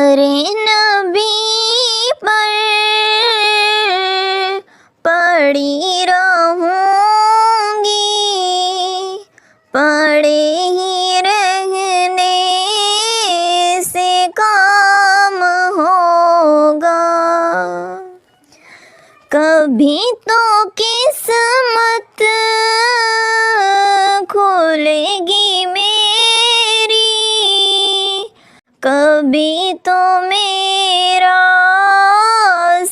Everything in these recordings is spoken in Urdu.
در نبی پر پڑی رہوں گی، پڑے ہی رہنے سے کام ہوگا، کبھی تو قسمت کھلے گی میری، کبھی تو میرا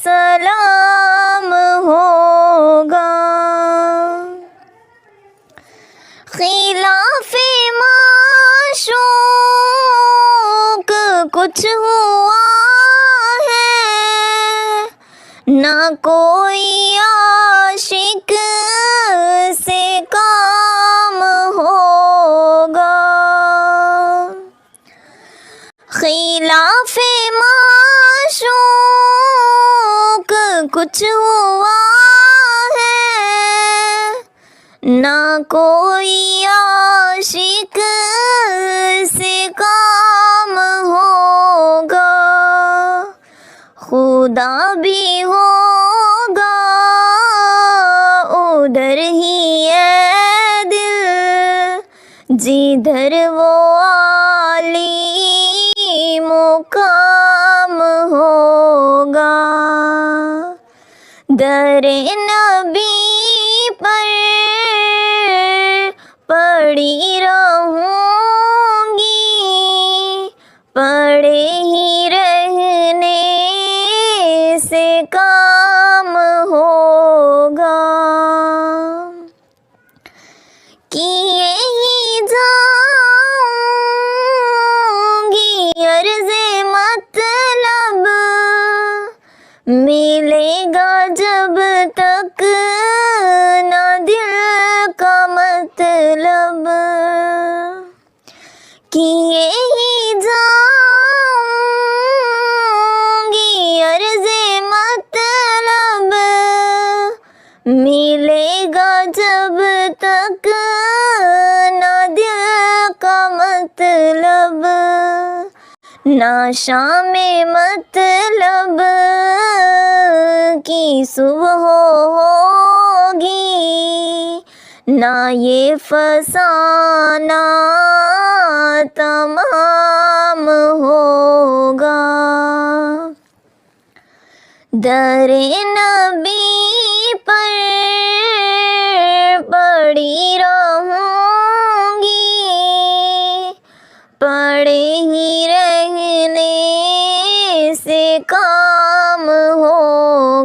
سلام ہوگا، خلاف معشوق کچھ ہوا ہے، نہ کوئی عاشق سے کام ہوگا، خلاف معشوق کچھ ہوا ہے، نہ کوئی عاشق سے کام ہوگا، خدا بھی ہوگا ادھر ہی ہے دل، جدھر وہ عالی مقام ہوگا، در نبی پر پڑی رہوں گی، پڑے ہی رہنے سے کام ہوگا، کیے ہی جاؤں گی عرض مطلب، ملے گا جب تک نہ دل کا مطلب، کیے ہی جاؤں گی عرض مطلب، ملے گا جب تک نہ دل کا مطلب، نہ شام مطلب کی صبح ہوگی، نہ یہ فسانہ تمام ہوگا، در نبی پر پڑی رہوں گی، پڑے ہی رہنے سے کام ہوگا۔